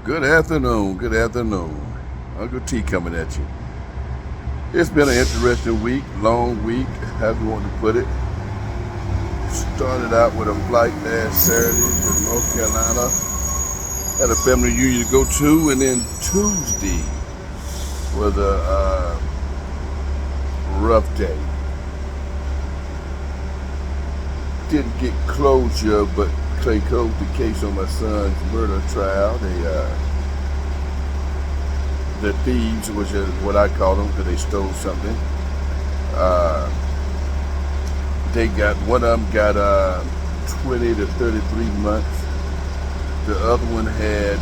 Good afternoon, good afternoon. Uncle T coming at you. It's been an interesting week, long week, however you want to put it. Started out with a flight last Saturday to North Carolina. Had a family reunion to go to, and then Tuesday was a rough day. Didn't get closure, but they closed the case on my son's murder trial. The thieves, which is what I call them, because they stole something. They got one of them got 20 to 33 months. The other one had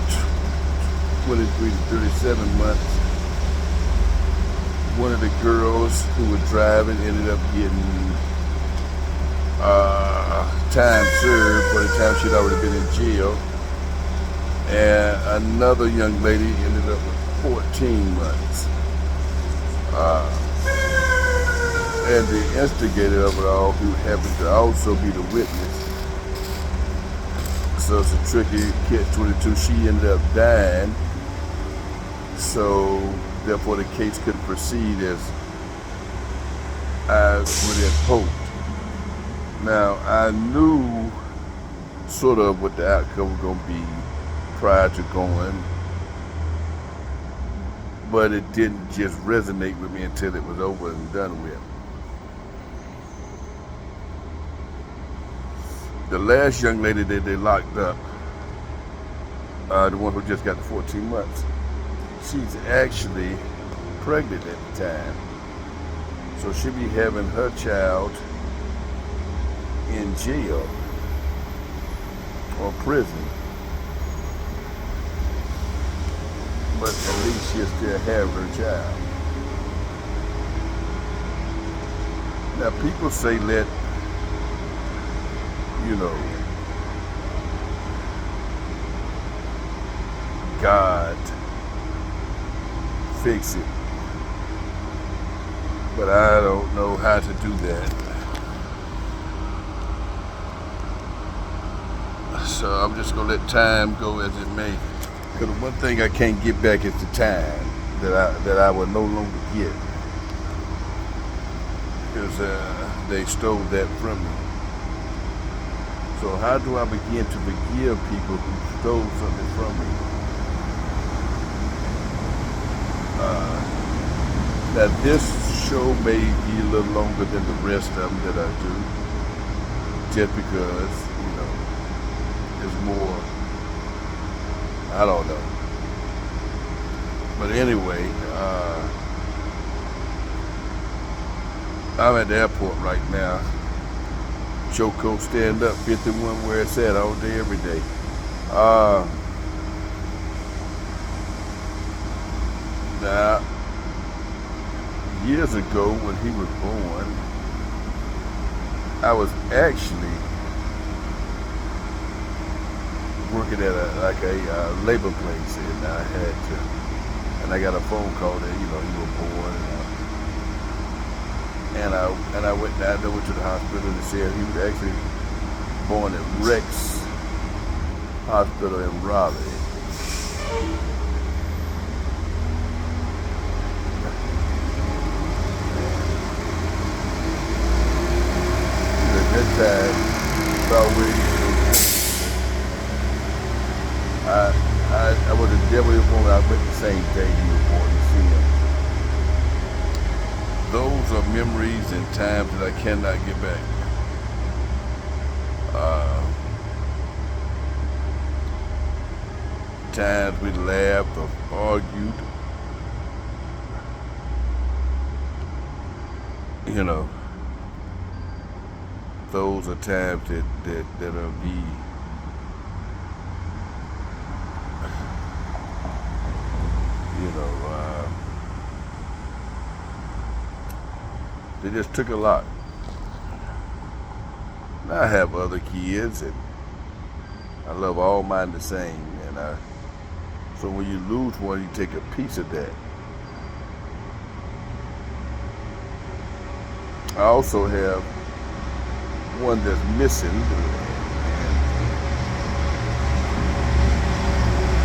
23 to 37 months. One of the girls who was driving ended up getting time served by the time she'd already been in jail. And another young lady ended up with 14 months. And the instigator of it all, who happened to also be the witness. So it's a tricky catch-22. She ended up dying. So therefore the case couldn't proceed as I would have hoped. Now I knew sort of what the outcome was going to be prior to going, but it didn't just resonate with me until it was over and done with. The last young lady that they locked up, the one who just got the 14 months, she's actually pregnant at the time. So she'll be having her child in jail or prison. But at least she'll still have her child. Now people say let, God fix it. But I don't know how to do that. So I'm just gonna let time go as it may. Because the one thing I can't get back is the time that I will no longer get. Because they stole that from me. So how do I begin to forgive people who stole something from me? Now this show may be a little longer than the rest of them that I do, just because, there's more, I don't know. But anyway, I'm at the airport right now. Choco stand up 51 where it's at all day, every day. Now, years ago when he was born, I was actually working at a labor place, and I got a phone call that he was born, and I went down there to the hospital and said he was actually born at Rex Hospital in Raleigh. At that time, I was the devil born. I went the same day he was born to see him. Those are memories and times that I cannot get back. Times we laughed or argued. Those are times that'll be they just took a lot. Now I have other kids, and I love all mine the same. And so when you lose one, you take a piece of that. I also have one that's missing, and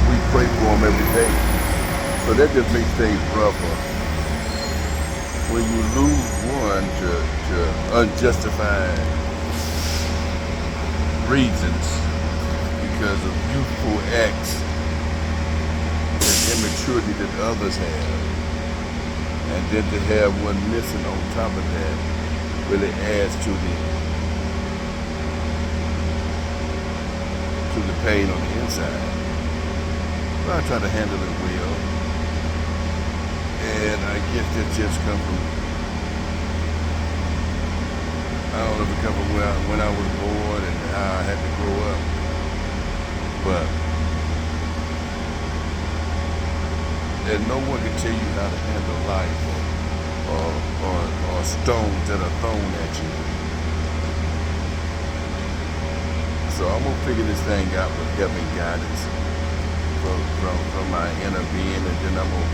we pray for him home every day. So that just makes things rougher. When you lose one to unjustified reasons because of youthful acts and immaturity that others have, and then to have one missing on top of that really adds to the pain on the inside. But I try to handle it well, and I guess that just comes from, I don't know if it comes from when I was born and how I had to grow up, but and no one can tell you how to handle life or stones that are thrown at you. So I'm gonna figure this thing out with help and guidance from my inner being, and then I'm gonna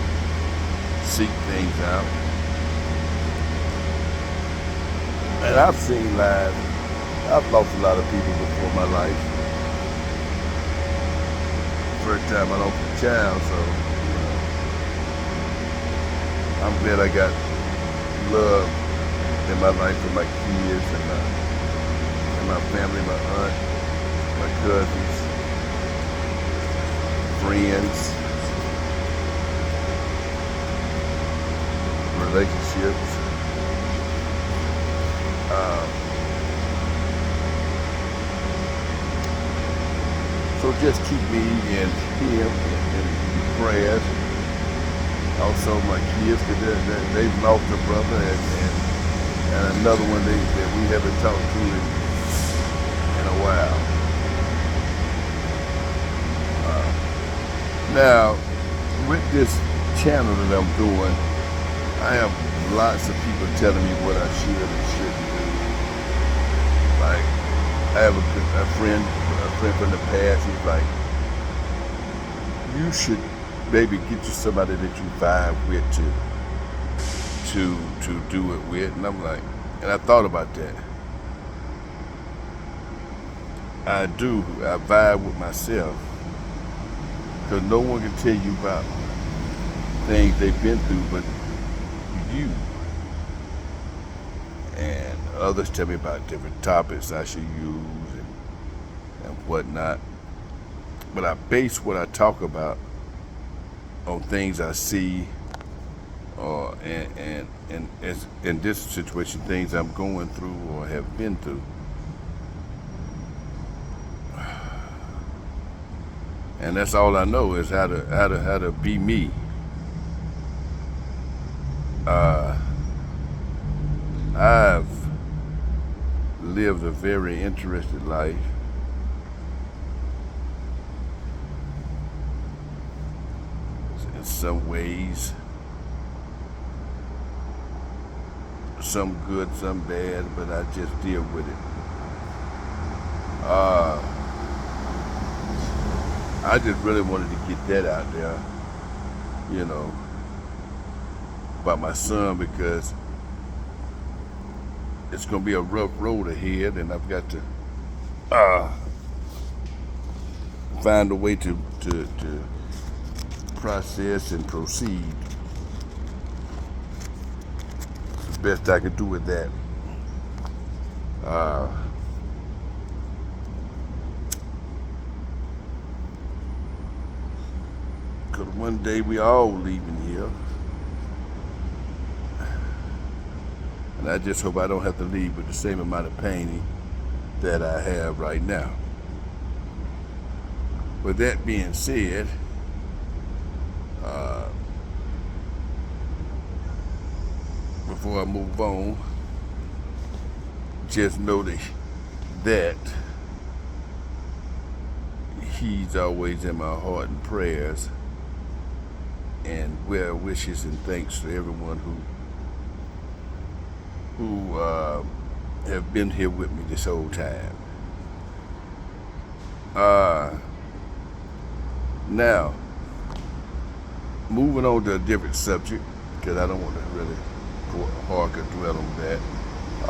seek things out. And I've seen lives. I've lost a lot of people before my life. First time I lost a child, so I'm glad I got love in my life for my kids and my family, my aunt, my cousins, friends, relationships. So just keep me and him in prayers. Also my kids, because they've lost a brother and another one that we haven't talked to in a while. Now, with this channel that I'm doing, I have lots of people telling me what I should and shouldn't do. Like, I have a friend from the past. He's like, you should maybe get you somebody that you vibe with to do it with. And I'm like, and I thought about that. I vibe with myself, because no one can tell you about things they've been through but you. And others tell me about different topics I should use and whatnot. But I base what I talk about on things I see, and as in this situation, things I'm going through or have been through. And that's all I know is how to be me. I've lived a very interesting life. In some ways, some good, some bad, but I just deal with it. I just really wanted to get that out there, about my son, because it's going to be a rough road ahead, and I've got to find a way to process and proceed the best I can do with that. Because one day we all leaving here. And I just hope I don't have to leave with the same amount of pain that I have right now. With that being said, before I move on, just know that he's always in my heart and prayers, and well wishes and thanks to everyone who have been here with me this whole time. Now, moving on to a different subject, because I don't want to really hark or dwell on that. I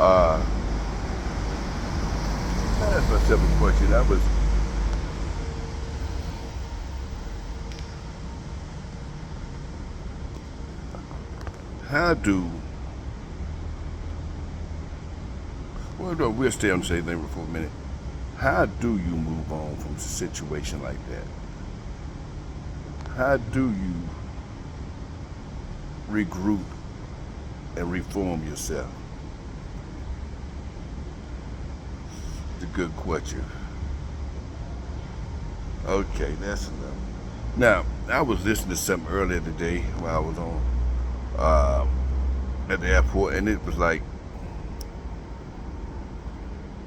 asked myself a question. How do, well, no, we'll stay on the same thing for a minute. How do you move on from a situation like that? How do you regroup and reform yourself? It's a good question. Okay, that's enough. Now, I was listening to something earlier today while I was on at the airport, and it was like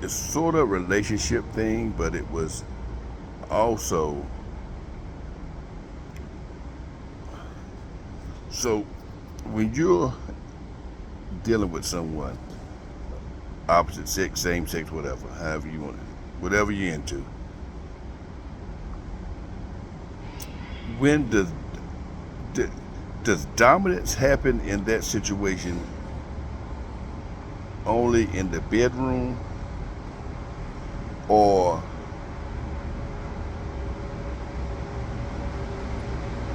it's sort of a relationship thing, but it was also so when you're dealing with someone, opposite sex, same sex, whatever, however you want it, whatever you're into, when does dominance happen in that situation only in the bedroom, or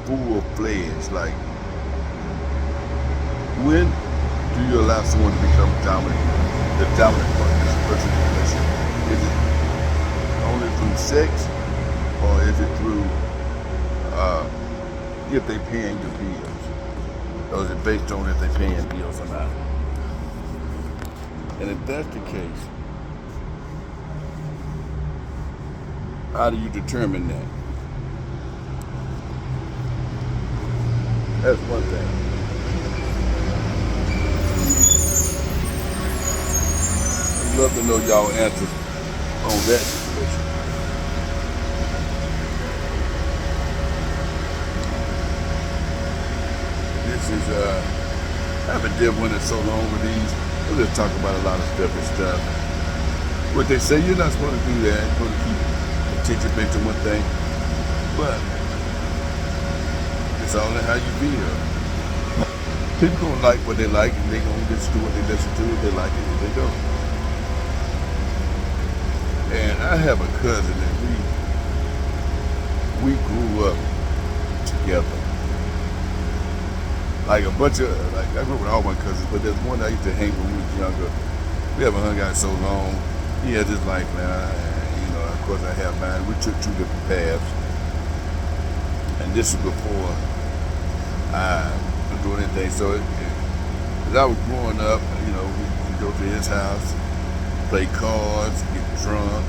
full-fledged? Like, when do you allow someone to become dominant, the dominant part of this person's relationship? Is it only through sex, or is it through if they paying the bills? Or is it based on if they paying bills or not? And if that's the case, how do you determine that? That's one thing. I'd love to know y'all answers on that situation. This is I've been dealing with it so long with these. We'll just talk about a lot of stuff and stuff. What they say, you're not supposed to do that. You're supposed to keep attention based on one thing. But it's all in how you feel. People gonna like what they like, and they gonna listen to what they listen to. If they like it, if they don't. And I have a cousin that we grew up together. Like a bunch of, like, I grew up with all my cousins, but there's one I used to hang with when we was younger. We haven't hung out so long. He has his life now, and of course I have mine. We took two different paths, and this is before I was doing anything. So as I was growing up, we go to his house, play cards, get drunk.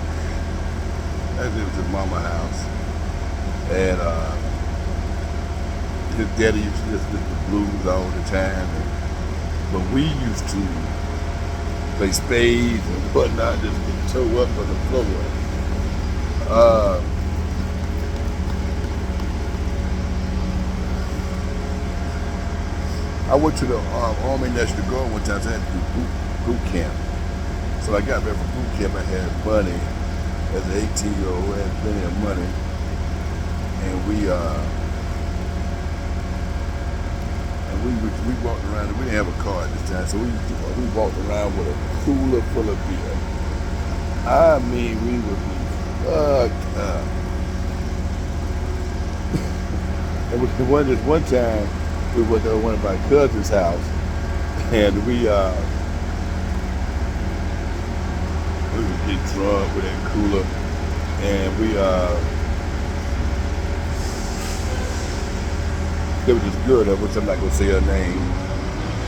That was his mama's house, and his daddy used to listen to the blues all the time. But we used to play spades and whatnot, just get toe up on the floor. I went to the Army National Guard one time, so I had to do boot camp. So I got back from boot camp, I had money. As an 18-year-old, I had plenty of money. And we walked around, and we didn't have a car at this time, so we walked around with a cooler full of beer. I mean, we would be fucked up. And this one time, we went to one of my cousin's house, and we would get drunk with that cooler, and there was this girl that was, I'm not gonna say her name,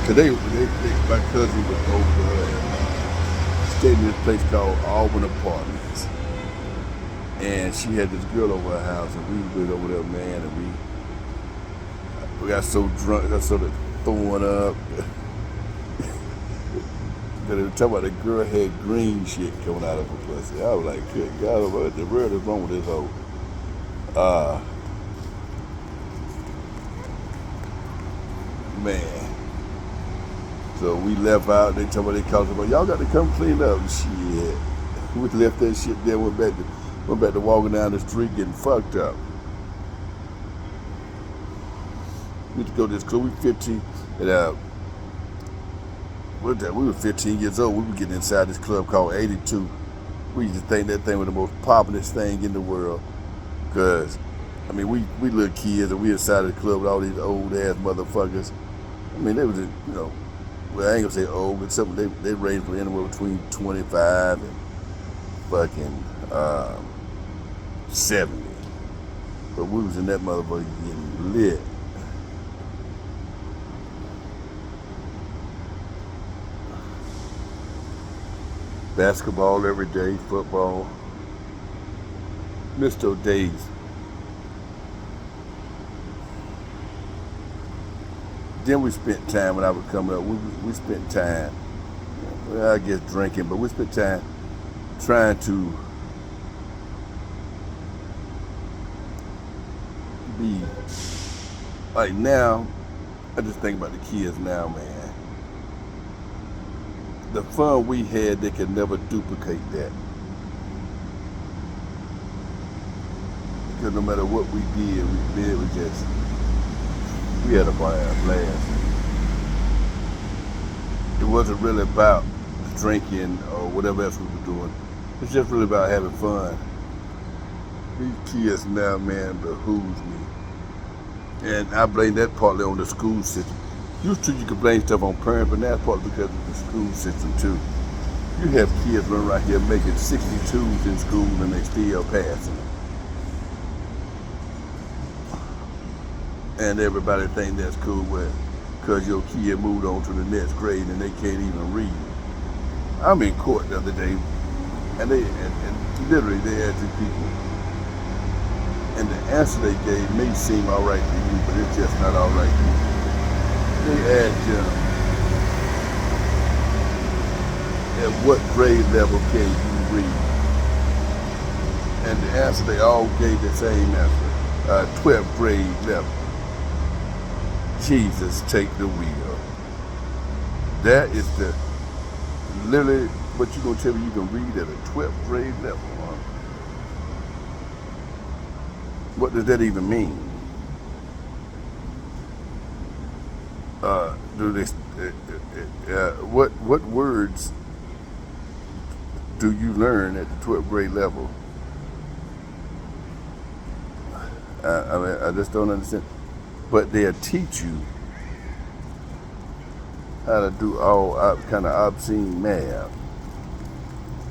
cause my cousin was over there, stayed in this place called Auburn Apartments, and she had this girl over her house, and we went over there, man, and we got so drunk, got sort of throwing up. But they were talking about the girl had green shit coming out of her pussy. I was like, good God, what the world is wrong with this hoe? Man. So we left out, they told me, they called us, y'all got to come clean up. Shit. We left that shit there, went back to walking down the street getting fucked up. We used to go to this club, we 15, and we were 15 years old, we were getting inside this club called 82. We used to think that thing was the most poppin'est thing in the world. Cause, I mean, we little kids, and we inside the club with all these old ass motherfuckers. I mean, they was, well, I ain't gonna say old, but something they ranged from anywhere between 25 and fucking 70. But we was in that motherfucker getting lit. Basketball every day, football. Missed those days. Then we spent time when I was coming up. We spent time, well, I guess drinking, but we spent time trying to be like now. I just think about the kids now, man. The fun we had, they could never duplicate that. Because no matter what we did, we had a blast. It wasn't really about drinking or whatever else we were doing. It's just really about having fun. These kids now, man, behoove me. And I blame that partly on the school system. Used to, you could blame stuff on parents, but now it's partly because of the school system too. You have kids running around here making 62s in school and they still passing. And everybody think that's cool because your kid moved on to the next grade and they can't even read. I'm in court the other day, and literally they asked the people, and the answer they gave may seem all right to you, but it's just not all right to you. They asked them, at what grade level can you read? And the answer, they all gave the same answer, 12th grade level. Jesus, take the wheel. That is literally what you're going to tell me you can read at a 12th grade level. Huh? What does that even mean? What words do you learn at the 12th grade level? I mean, I just don't understand. But they'll teach you how to do all kind of obscene math.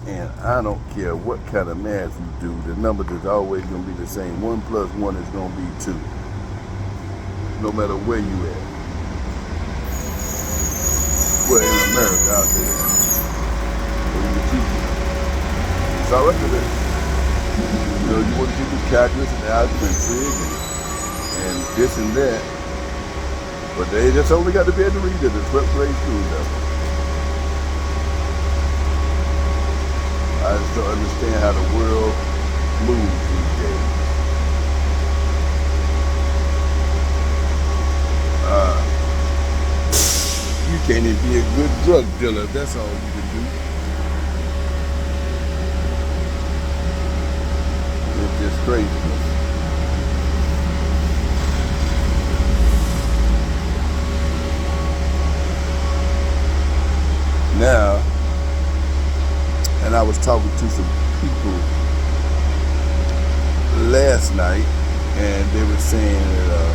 And I don't care what kind of math you do, the numbers is always going to be the same. 1 plus 1 is going to be 2. No matter where you at. Well, in America, out there. So you can teach you. It's all right with it. You want to do calculus and algebra and trig and this and that. But they just only got to be able to read at the 12th grade school level. I just don't understand how the world moves these days. You can't even be a good drug dealer if that's all you can do. It's just crazy. Now, and I was talking to some people last night, and they were saying that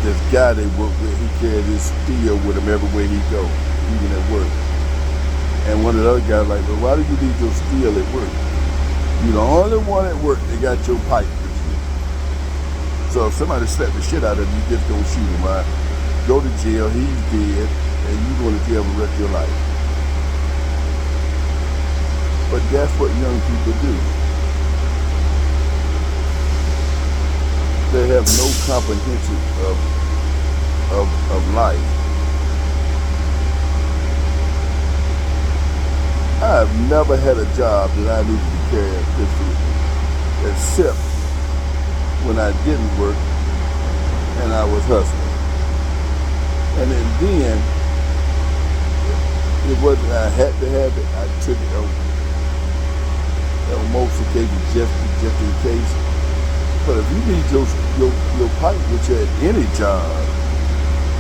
this guy they work with, he carried his steel with him everywhere he go, even at work. And one of the other guys like, well, why do you need your steel at work? You're the only one at work that got your pipe with you. So if somebody slapped the shit out of you, you just don't shoot him, right? Go to jail, he's dead, and you go to jail the rest of your life. But that's what young people do. They have no comprehension of life. I have never had a job that I needed to carry a pistol, except when I didn't work and I was hustling. And then it wasn't I had to have it. I took it on most occasions just in case. But if you need your pipe, which at any job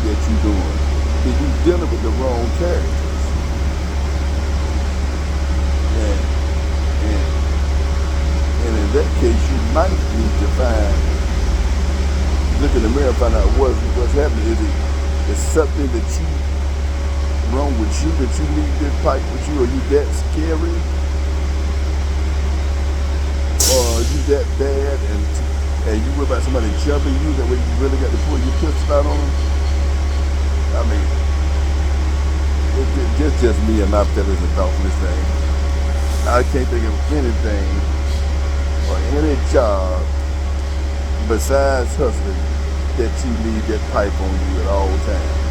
that you're doing, then you're dealing with the wrong characters. And in that case, you might need to find look in the mirror and find out what's happening. Is something that you wrong with you that you need this pipe with you? Are you that scary? Or are you that bad and you worry about somebody jumping you that way you really got to pull your pistol out on them? I mean, it's just me and my feelings and thoughts on this thing. I can't think of anything or any job besides hustling that you need that pipe on you at all times.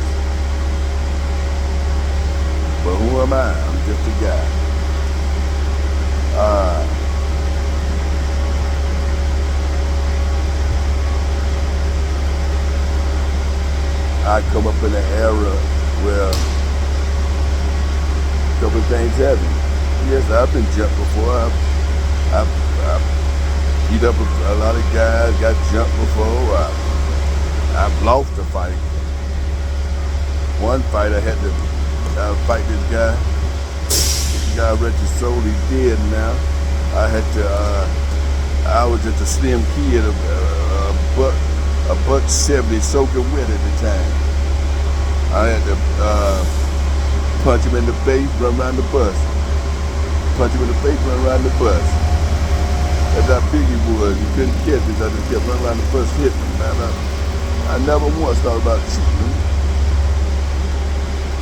But who am I? I'm just a guy. I come up in an era where a couple of things happen. Yes, I've been jumped before. I've beat up a lot of guys, got jumped before. I've lost a fight. One fight I had to fight this guy. This guy rest his soul, he's dead now. I was just a slim kid, a buck 70 soaking wet at the time. I had to punch him in the face, run around the bus. Punch him in the face, run around the bus. That's how big he was. You couldn't catch this. I just kept running around the bus hitting him. Man, I never once thought about shooting him.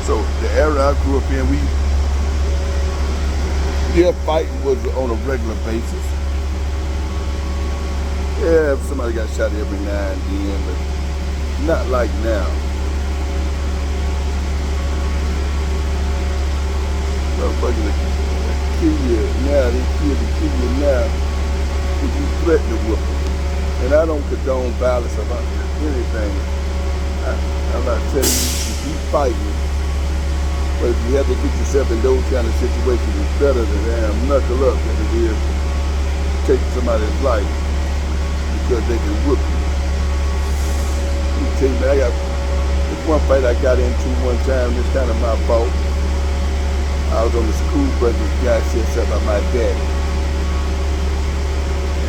So the era I grew up in, fighting was on a regular basis. Yeah, somebody got shot every now and then, but not like now. Motherfuckers that kill you now, they kill you now if you threaten to whoop them. And I don't condone violence about anything. I'm not telling you to keep fighting, but if you have to get yourself in those kind of situations, it's better to knuckle up than it is to take somebody's life because they can whoop you. Let me tell you, man, this one fight I got into one time, it's kind of my fault. I was on the school bus, this guy said something about my daddy.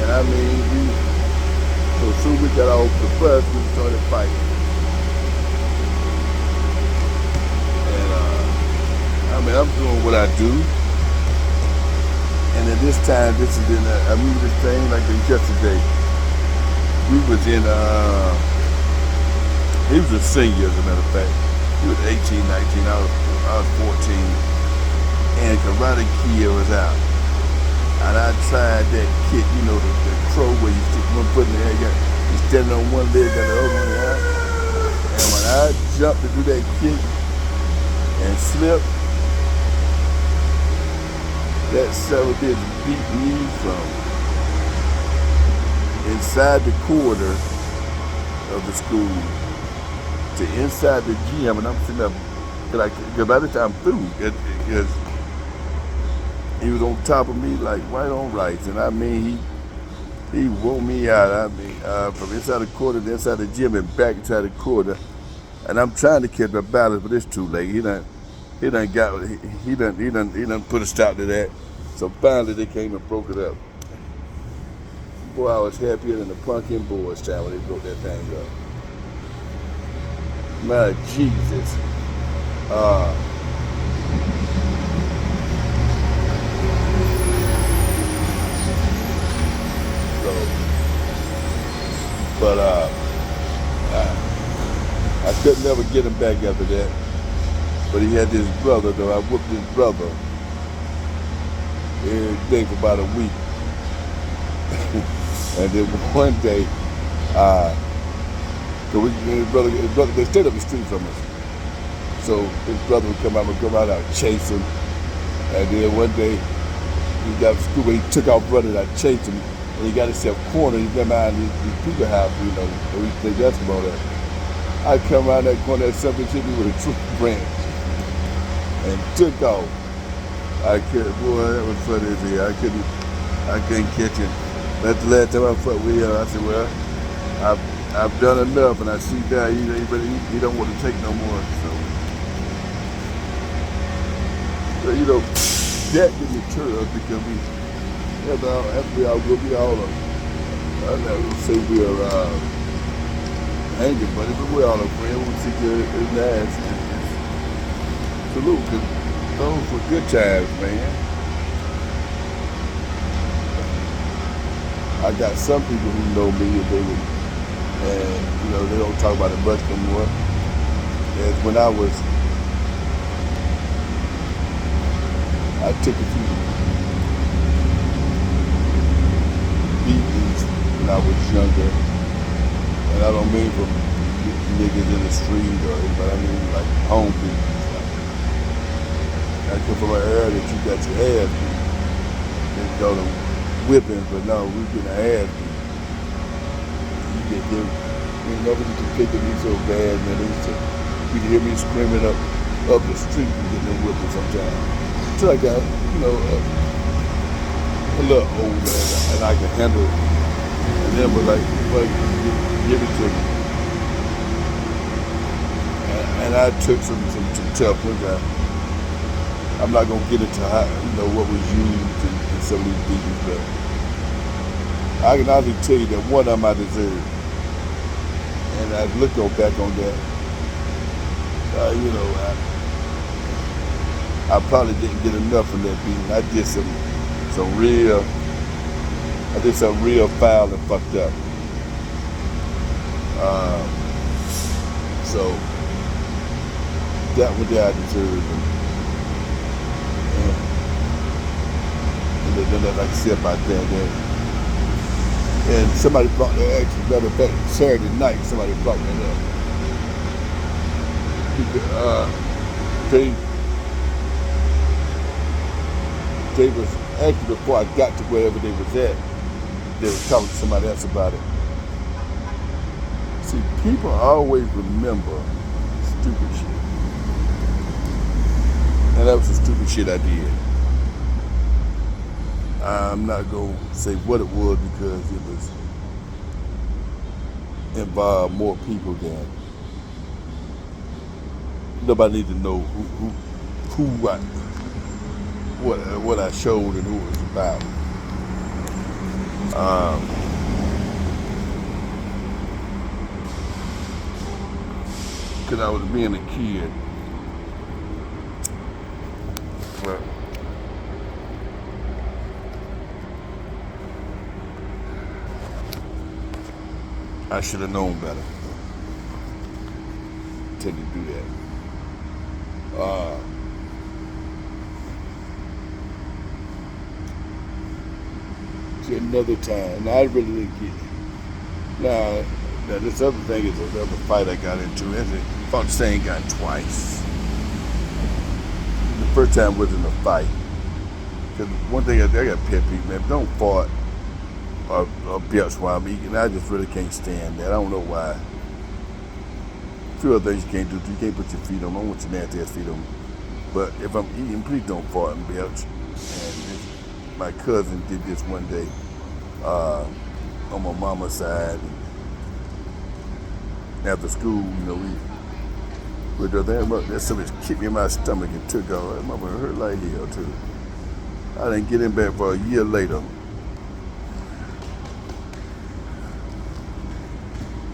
And I mean, so soon we got off the bus, we started fighting. And I'm doing what I do. And at this time, this is I remember this thing like yesterday. We was in, he was a senior, as a matter of fact. He was 18, 19, I was 14. And Karate Kid was out. And I tried that kick, the crow where you stick one foot in the air, you standing on one leg, got the other one in the air. And when I jumped to do that kick and slipped, that son of a bitch beat me from inside the corridor of the school to inside the gym, and I'm sitting up, because by the time I'm through, because he was on top of me like white on rice, and I mean, he wore me out. I mean, from inside the corridor to inside the gym and back inside the corridor, and I'm trying to catch my balance, but it's too late. He done put a stop to that. So finally they came and broke it up. Boy, I was happier than the pumpkin boys town when they broke that thing up. My Jesus. But I could never get him back after that. But he had this brother, though. I whooped his brother every day for about a week. And then one day, his brother, they stayed up the street from us. So his brother would come out I'd chase him. And then one day, he got to school, he took off running, I chased him. And he got himself cornered. He got behind these people house, where we play basketball at. I come around that corner, that something hit me with a tree branch and took off. Boy, that was funny as hell. I couldn't catch him. That's the last time I fought with him. I said, well, I've done enough, and I see that he don't want to take no more. So that didn't deter us because after we all go, I'm not gonna say we're hanging, buddy, but we're all a friend. We see good and nice. Salute, because those were good times, man. I got some people who know me and they don't talk about it much no more. As when I took a few beatings when I was younger, and I don't mean from niggas in the street but I mean like home people. I come from an area that you got your ass beat. They call them whippings, but no, we get an ass beat. You get them. You know, they just picking me so bad, man. You can hear me screaming up the street and getting them whipping sometimes. Until I got, a little older and I can handle it. And then was like, give it to me. And I took some tough ones. I'm not gonna get into what was used in some of these beatings, but I can honestly tell you that one of them I deserved. And I look back on that, I probably didn't get enough of that beating. I did some real foul and fucked up. So that one there I deserved. And then like I said about that. And somebody brought that actually, matter of fact, Saturday night, somebody brought that up. They was actually, before I got to wherever they was at, they were talking to somebody else about it. See, people always remember stupid shit. And that was the stupid shit I did. I'm not going to say what it was because it was involved more people than nobody need to know what I showed and who it was about. Because I was being a kid. Well, I should have known better to do that. See, another time, now I really didn't get it. Now this other thing is another fight I got into. I fought the same guy twice. The first time wasn't a fight. Because one thing I got pet peeve, man, don't fart or belch while I'm eating. I just really can't stand that. I don't know why. A few other things you can't do. You can't put your feet on. I don't want your nasty ass feet on. But if I'm eating, please don't fart and belch. And my cousin did this one day on my mama's side. And after school, we were there. That somebody kicked me in my stomach and took off. That mama hurt like hell too. I didn't get him back for a year later.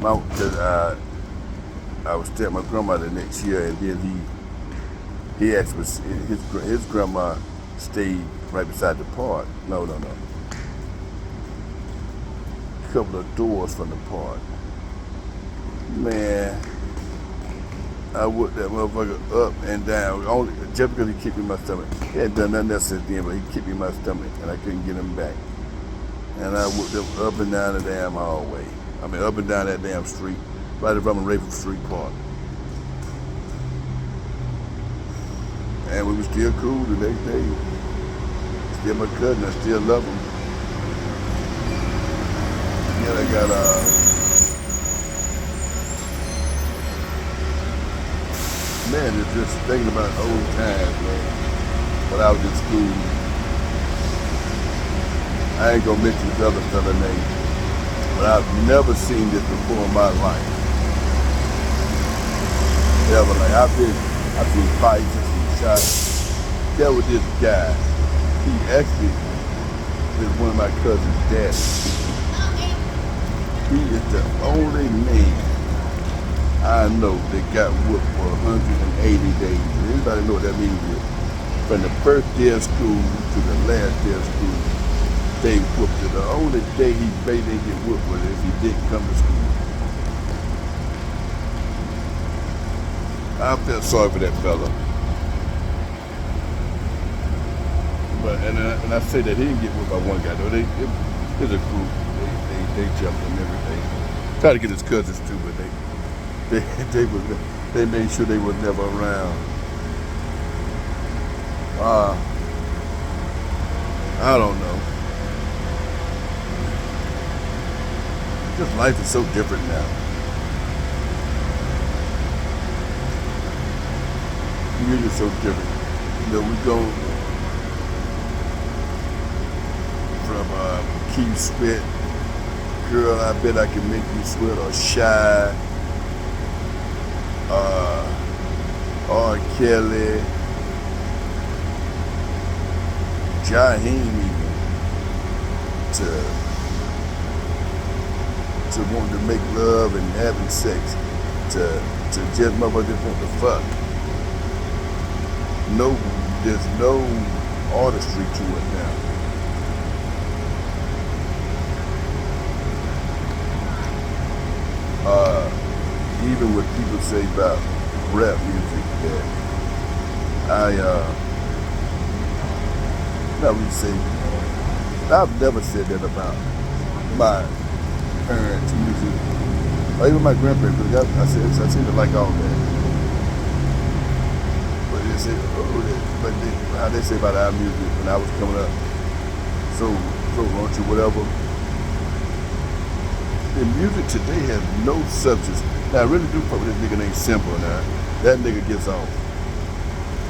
I was staying at my grandmother next year, and then he actually his grandma stayed right beside the park. No. A couple of doors from the park. Man, I whooped that motherfucker up and down, only just because he kicked me in my stomach. He hadn't done nothing else since then, but he kicked me in my stomach, and I couldn't get him back. And I whooped him up and down the damn hallway. I mean, up and down that damn street, right in front of Raven Street Park. And we were still cool the next day. Still my cousin, I still love him. Yeah, I got man, it's just thinking about old times, man. When I was in school, I ain't gonna mention this other fella name, but I've never seen this before in my life. Ever, like I've seen fights and seen shots. There was this guy. He actually is one of my cousin's dads. He is the only man I know they got whooped for 180 days. Anybody know what that means? From the first day of school to the last day of school, they whooped it. The only day he may didn't get whooped was if he didn't come to school. I felt sorry for that fella. But and I say that he didn't get whooped by one guy though. There's a group. They jumped him and everything. Tried to get his cousins too, but they made sure they were never around. I don't know. Just life is so different now. Music is so different. You know, we go from Keith Sweat, Girl, I Bet I Can Make You Sweat, or Shy, R. Kelly, Jaheim even, to wanting to make love and having sex, to just motherfuckers want to fuck. No, there's no artistry to it now. Even what people say about rap music, that I would say, I've never said that about my parents' music, or even my grandparents, because I seem to like all that. But they say, how they say about our music when I was coming up, so raunchy, whatever. The music today has no substance. Now I really do fuck with this nigga named Simple now. That nigga gets off.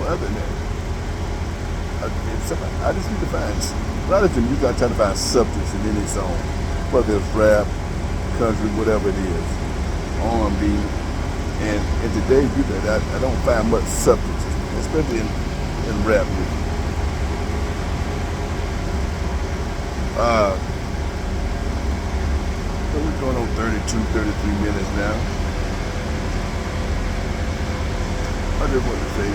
Well, other than that, I just need to find, a lot of the music I try to find substance in any song. Whether it's rap, country, whatever it is, R&B. And in today's music, I don't find much substance, especially in rap music. So we're going on 33 minutes now. I just want to say,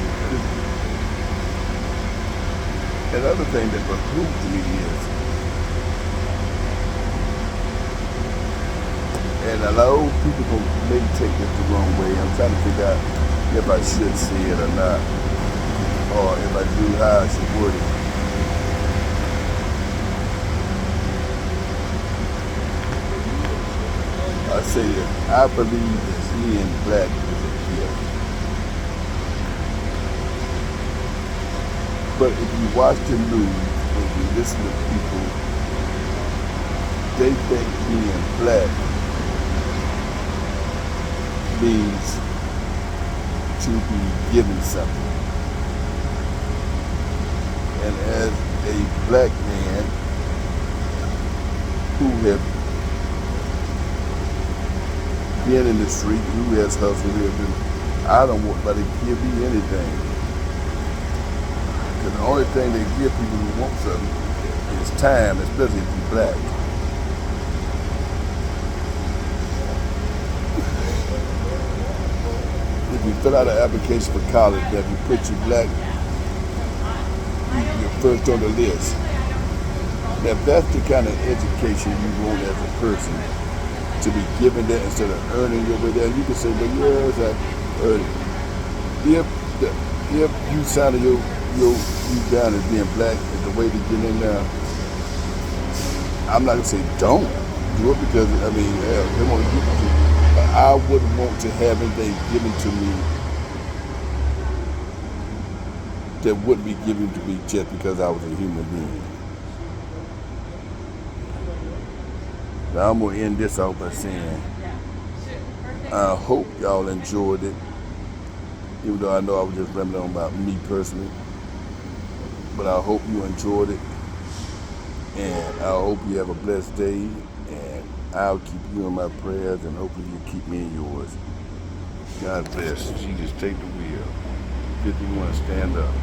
another thing that behooves me is, and a lot of people may take this the wrong way. I'm trying to figure out if I should say it or not, or if I do, how I should word it. I say that I believe that being black is a gift. But if you watch the news and you listen to people, they think being black means to be given something. And as a black man who have been in the street, who has hustled, I don't want nobody to give me anything. Because the only thing they give people who want something is time, especially if you're black. If you fill out an application for college, that if you put you black, you're first on the list. Now, if that's the kind of education you want as a person, to be given that instead of earning your way there, you can say, well, yes, I earned it. If you sounded you down as being black as the way to get in there, I'm not gonna say don't do it, because I mean, they won't give it to you. But I wouldn't want to have anything given to me that wouldn't be given to me just because I was a human being. Now I'm gonna end this off by saying, I hope y'all enjoyed it, even though I know I was just rambling on about me personally. But I hope you enjoyed it, and I hope you have a blessed day, and I'll keep you in my prayers, and hopefully you keep me in yours. God bless. Jesus, take the wheel. 51, stand up.